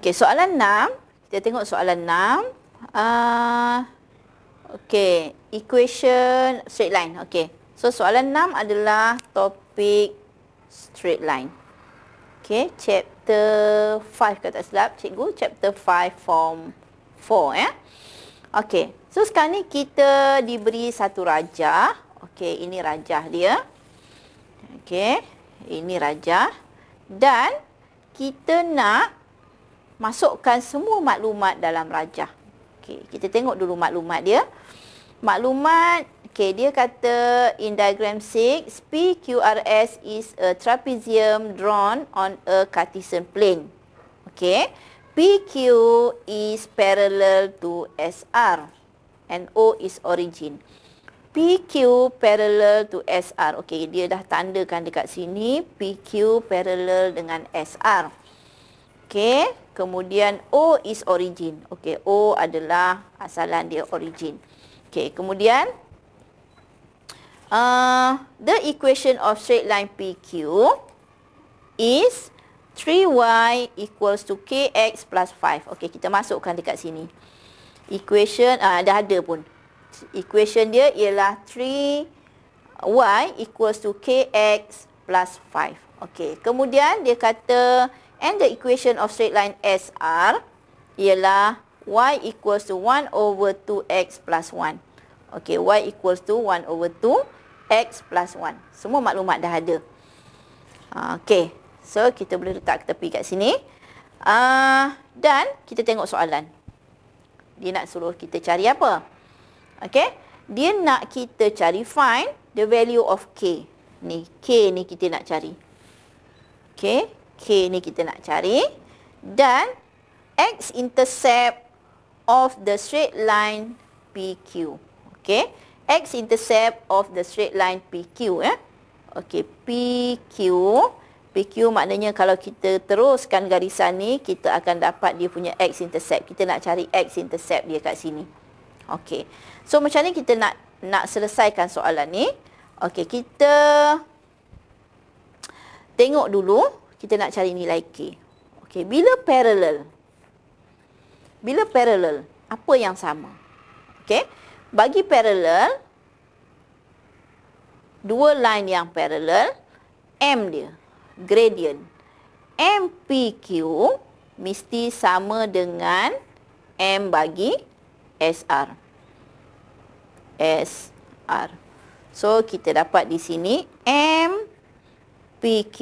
Okey, soalan 6. Kita tengok soalan 6. Okey, equation straight line. Okey. So soalan 6 adalah topik straight line. Okey, chapter 5 kalau tak silap cikgu, chapter 5 form 4 ya. Okey. So sekarang ni kita diberi satu rajah. Okey, ini rajah dia. Okey, ini rajah dan kita nak masukkan semua maklumat dalam rajah. Okey, kita tengok dulu maklumat dia. Maklumat, okey, dia kata in diagram 6, PQRS is a trapezium drawn on a Cartesian plane. Okey, PQ is parallel to SR and O is origin. PQ parallel to SR. Okey, dia dah tandakan dekat sini PQ parallel dengan SR. Okey, kemudian O is origin. Okey, O adalah asalan dia origin. Okey, kemudian the equation of straight line PQ is 3y equals to kx plus 5. Okey, kita masukkan dekat sini. Equation dah ada pun. Equation dia ialah 3y equals to kx plus 5. Okey, kemudian dia kata and the equation of straight line SR ialah y equals to 1 over 2x plus 1. Okey, y equals to 1 over 2x plus 1. Semua maklumat dah ada. Okey, so kita boleh letak ke tepi kat sini. Dan kita tengok soalan. Dia nak suruh kita cari apa? Okey, dia nak kita cari find the value of k. Ni, k ni kita nak cari. Okey, k ni kita nak cari. Dan x-intercept of the straight line PQ. Okey, x-intercept of the straight line PQ. Okey, PQ maknanya kalau kita teruskan garisan ni, kita akan dapat dia punya x-intercept. Kita nak cari x-intercept dia kat sini. Okey, so macam ni kita nak selesaikan soalan ni. Okey, kita tengok dulu. Kita nak cari nilai k. Okey, bila parallel, apa yang sama? Okey, bagi parallel, dua line yang parallel, M dia, gradient, MPQ mesti sama dengan M bagi SR. So, kita dapat di sini MPQ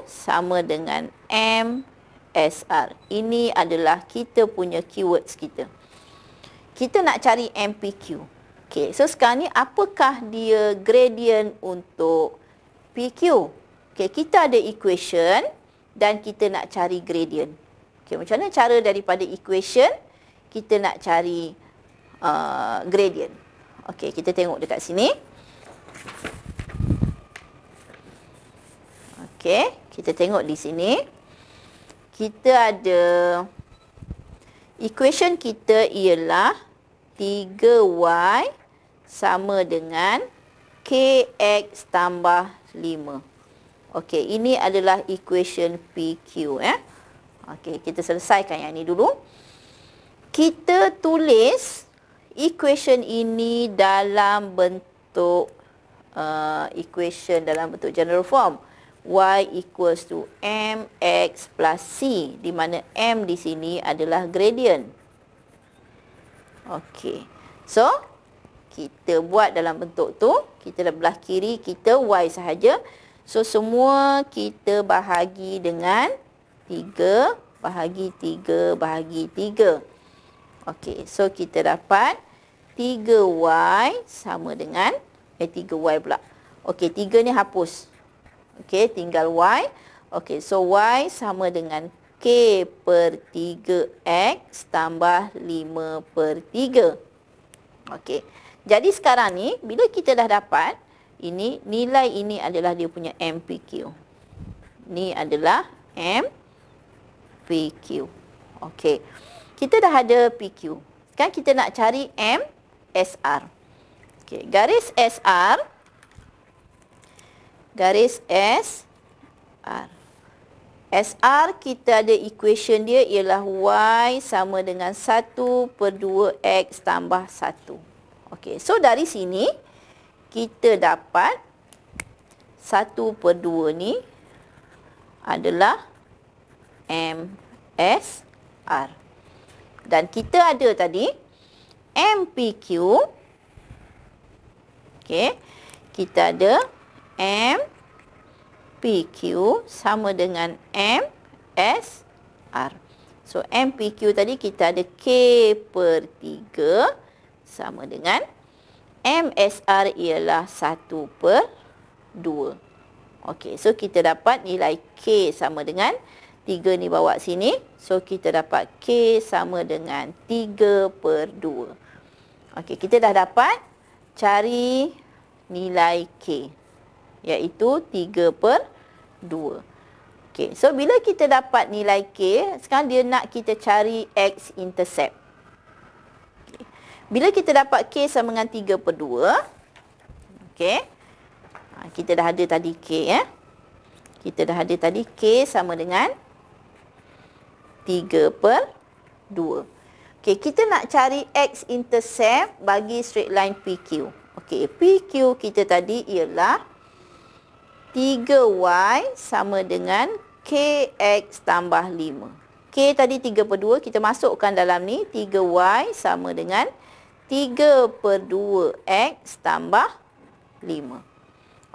sama dengan MSR. Ini adalah kita punya keywords kita. Kita nak cari MPQ. Okey, so sekarang ni apakah dia gradient untuk PQ? Okey, kita ada equation dan kita nak cari gradient. Okey, macam mana cara daripada equation kita nak cari gradient? Okey, kita tengok dekat sini. Okey, kita tengok di sini. Kita ada equation kita ialah 3y sama dengan kx tambah 5. Okey, ini adalah equation PQ. Okey, kita selesaikan yang ini dulu. Kita tulis equation ini dalam bentuk equation dalam bentuk general form. Y equals to mx plus c, di mana m di sini adalah gradient. Okey, so kita buat dalam bentuk tu. Kita belah kiri kita y sahaja. So semua kita bahagi dengan 3 bahagi 3 bahagi 3. Okey, so kita dapat 3y sama dengan 3y pula. Okey, 3 ni hapus. Okey, tinggal y. Okey, so y sama dengan k per 3x tambah 5 per 3. Okey, jadi sekarang ni bila kita dah dapat ini, nilai ini adalah dia punya MPQ. Ni adalah MPQ. Okey, kita dah ada PQ. Sekarang kita nak cari MSR. Okey, garis SR. SR kita ada equation dia ialah Y sama dengan 1/2X tambah 1. Okey, so dari sini kita dapat 1/2 ni adalah MSR. Dan kita ada tadi MPQ. Okey, kita ada MPQ sama dengan MSR. So MPQ tadi kita ada K/3 sama dengan MSR ialah 1/2. Okey, so kita dapat nilai K sama dengan 3 ni bawa sini. So kita dapat K sama dengan 3/2. Okey, kita dah dapat cari nilai K, iaitu 3/2. Okey, so bila kita dapat nilai K, sekarang dia nak kita cari X-intercept. Okay. Bila kita dapat K sama dengan 3/2, okey, kita dah ada tadi K, kita dah ada tadi K sama dengan 3/2. Okey, kita nak cari X-intercept bagi straight line PQ. Okey, PQ kita tadi ialah 3Y sama dengan KX tambah 5. K tadi 3/2, kita masukkan dalam ni. 3Y sama dengan 3/2X tambah 5.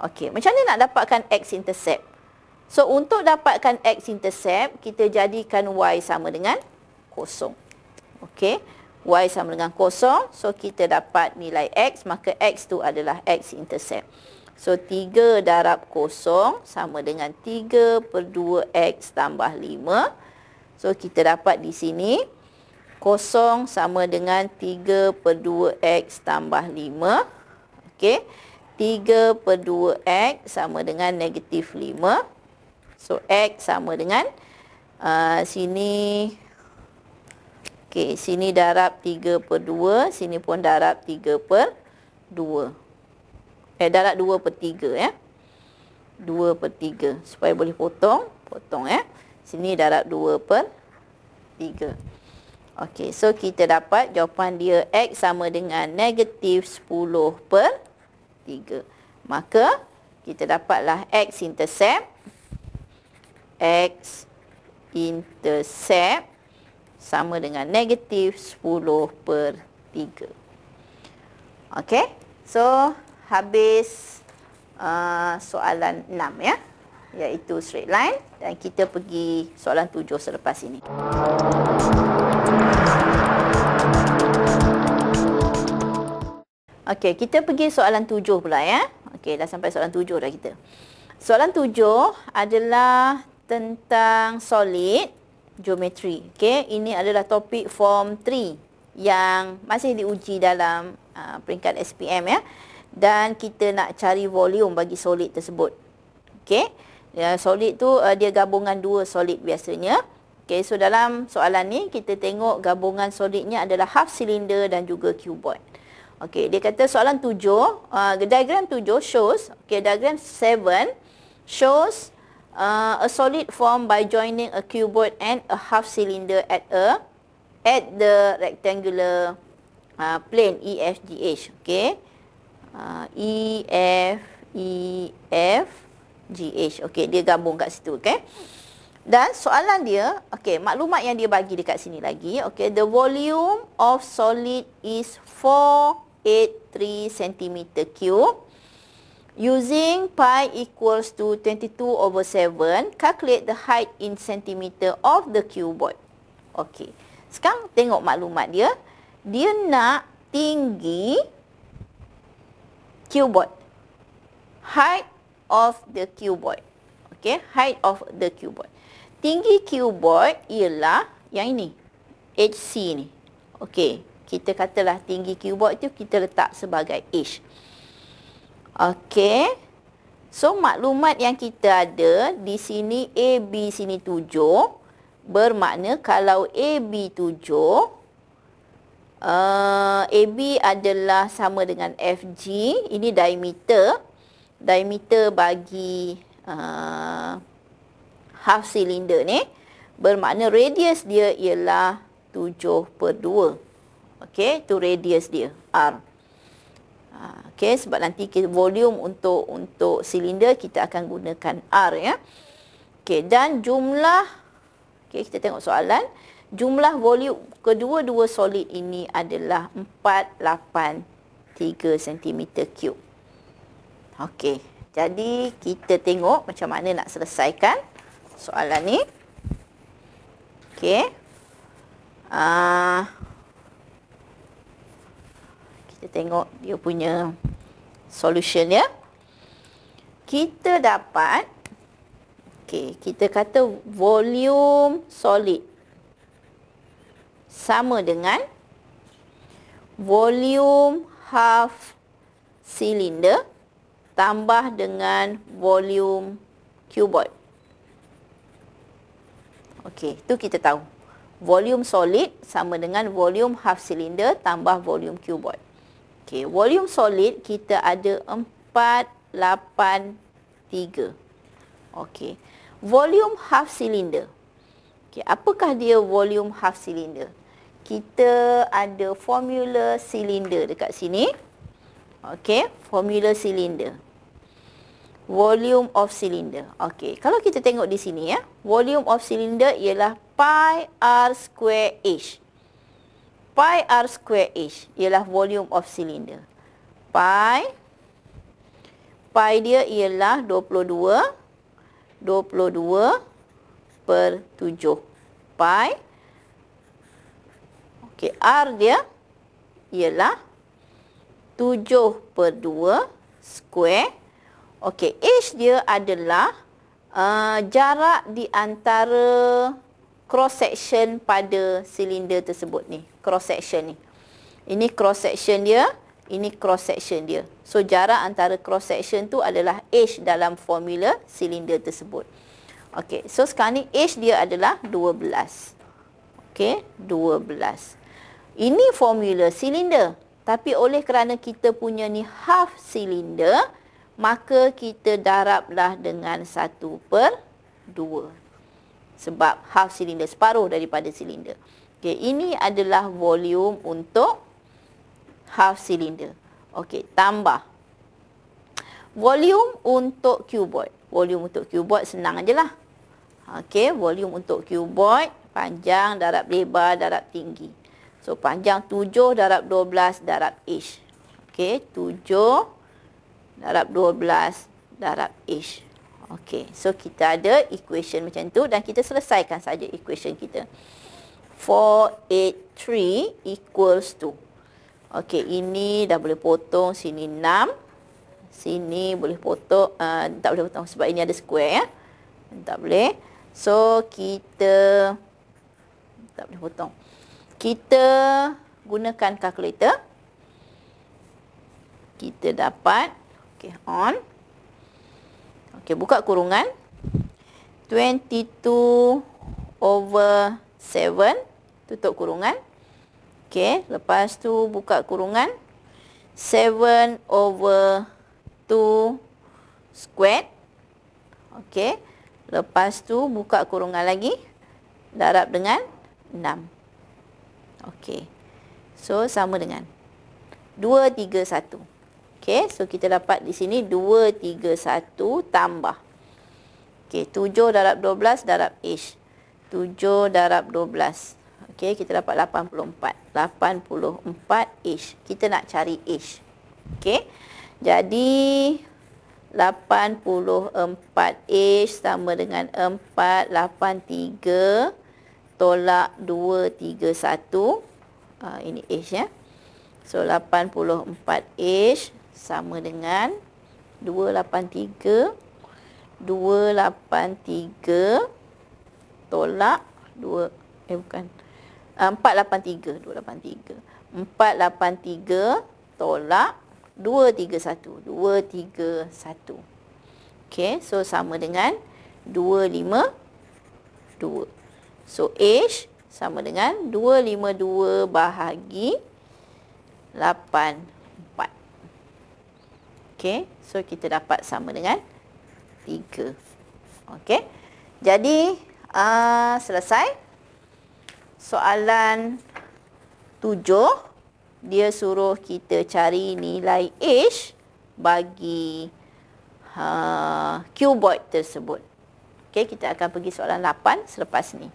Okey, macam mana nak dapatkan X-intercept? So, untuk dapatkan X-intercept, kita jadikan Y sama dengan 0. Okey, Y sama dengan 0. So, kita dapat nilai X, maka X tu adalah X-intercept. So, 3 darab 0 sama dengan 3/2X tambah 5. So, kita dapat di sini 0 sama dengan 3/2X tambah 5. Okey, 3/2X sama dengan negatif 5. So, X sama dengan sini. Okey, sini darab 3/2, sini pun darab 3/2. Darab 2/3 ya. 2/3 supaya boleh potong ya. Sini darab 2/3. Okey, so kita dapat jawapan dia X sama dengan negatif 10/3. Maka kita dapatlah X-intercept. X-intercept sama dengan negatif 10/3. Okey, so habis soalan 6 ya, iaitu straight line, dan kita pergi soalan 7 selepas ini. Okey, kita pergi soalan 7 pula ya. Okey, dah sampai soalan 7 dah kita. Soalan 7 adalah tentang solid geometry. Okey, ini adalah topik form 3 yang masih diuji dalam peringkat SPM ya. Dan kita nak cari volume bagi solid tersebut. Okey, solid tu dia gabungan dua solid biasanya. Okey, so dalam soalan ni kita tengok gabungan solidnya adalah half cylinder dan juga cuboid. Okey, dia kata soalan 7, diagram 7 shows, diagram 7 shows a solid form by joining a cuboid and a half cylinder at the rectangular plane EFGH. Okey. EFGH. Okey, dia gabung kat situ, okey. Dan soalan dia, okey, maklumat yang dia bagi dekat sini lagi, okey, the volume of solid is 483 cm3. Using pi equals to 22/7, calculate the height in centimeter of the cuboid. Okey. Sekarang tengok maklumat dia. Dia nak tinggi cuboid. Height of the cuboid. Okey, height of the cuboid. Tinggi cuboid ialah yang ini. HC ni. Okey, kita katalah tinggi cuboid tu kita letak sebagai H. Okey. So maklumat yang kita ada di sini AB sini 7, bermakna kalau AB 7, AB adalah sama dengan FG. Ini diameter. Diameter bagi half cylinder ni, bermakna radius dia ialah 7/2. Okey, tu radius dia, R. Okey, sebab nanti volume untuk silinder kita akan gunakan R ya. Okey, dan jumlah, okey, kita tengok soalan. Jumlah volume kedua-dua solid ini adalah 483 cm3. Okey, jadi kita tengok macam mana nak selesaikan soalan ni. Okey. Kita tengok dia punya solution ya. Kita dapat, okey, kita kata volume solid sama dengan volume half cylinder tambah dengan volume cuboid. Okey, tu kita tahu. Volume solid sama dengan volume half cylinder tambah volume cuboid. Okey, volume solid kita ada 483. Okey. Volume half cylinder. Okey, apakah dia volume half cylinder? Kita ada formula cylinder dekat sini. Okey, formula cylinder. Volume of cylinder. Okey, kalau kita tengok di sini ya, volume of cylinder ialah pi r square h. Pi r square h ialah volume of cylinder. Pi dia ialah 22 per 7 pi. Okey, R dia ialah 7/2 square. Okey, H dia adalah jarak di antara cross section pada silinder tersebut ni. Cross section ni. Ini cross section dia, ini cross section dia. So jarak antara cross section tu adalah H dalam formula silinder tersebut. Okey, so sekarang ni H dia adalah 12. Okey, 12. Ini formula silinder. Tapi oleh kerana kita punya ni half silinder, maka kita darablah dengan 1/2. Sebab half silinder, separuh daripada silinder. Okey, ini adalah volume untuk half silinder. Okey, tambah volume untuk cuboid. Volume untuk cuboid senang ajalah. Okey, volume untuk cuboid panjang darab lebar darab tinggi. So panjang 7 darab 12 darab H. Okey, 7 darab 12 darab H. Okey, so kita ada equation macam tu dan kita selesaikan saja equation kita. 483 equals to. Okey, ini dah boleh potong, sini 6. Sini boleh potong, tak boleh potong sebab ini ada square ya. Tak boleh. So kita tak boleh potong. Kita gunakan kalkulator. Kita dapat, okey, on. Okey, buka kurungan. 22/7, tutup kurungan. Okey, lepas tu buka kurungan. 7/2 squared. Okey, lepas tu buka kurungan lagi. Darab dengan 6. Okey, so sama dengan 231. Okey, so kita dapat di sini 231 tambah. Okey, 7 darab 12 darab H. 7 darab 12. Okey, kita dapat 84. 84 H. Kita nak cari H. Okey, jadi 84 H sama dengan 483 tolak 231. Ini H ya. So 84 H sama dengan 283 tolak 483 tolak 231. Okey, so sama dengan 252. So H sama dengan 252 bahagi 84. Okey, so kita dapat sama dengan 3. Okey. Jadi, selesai. Soalan 7, dia suruh kita cari nilai H bagi cuboid tersebut. Okey, kita akan pergi soalan 8 selepas ni.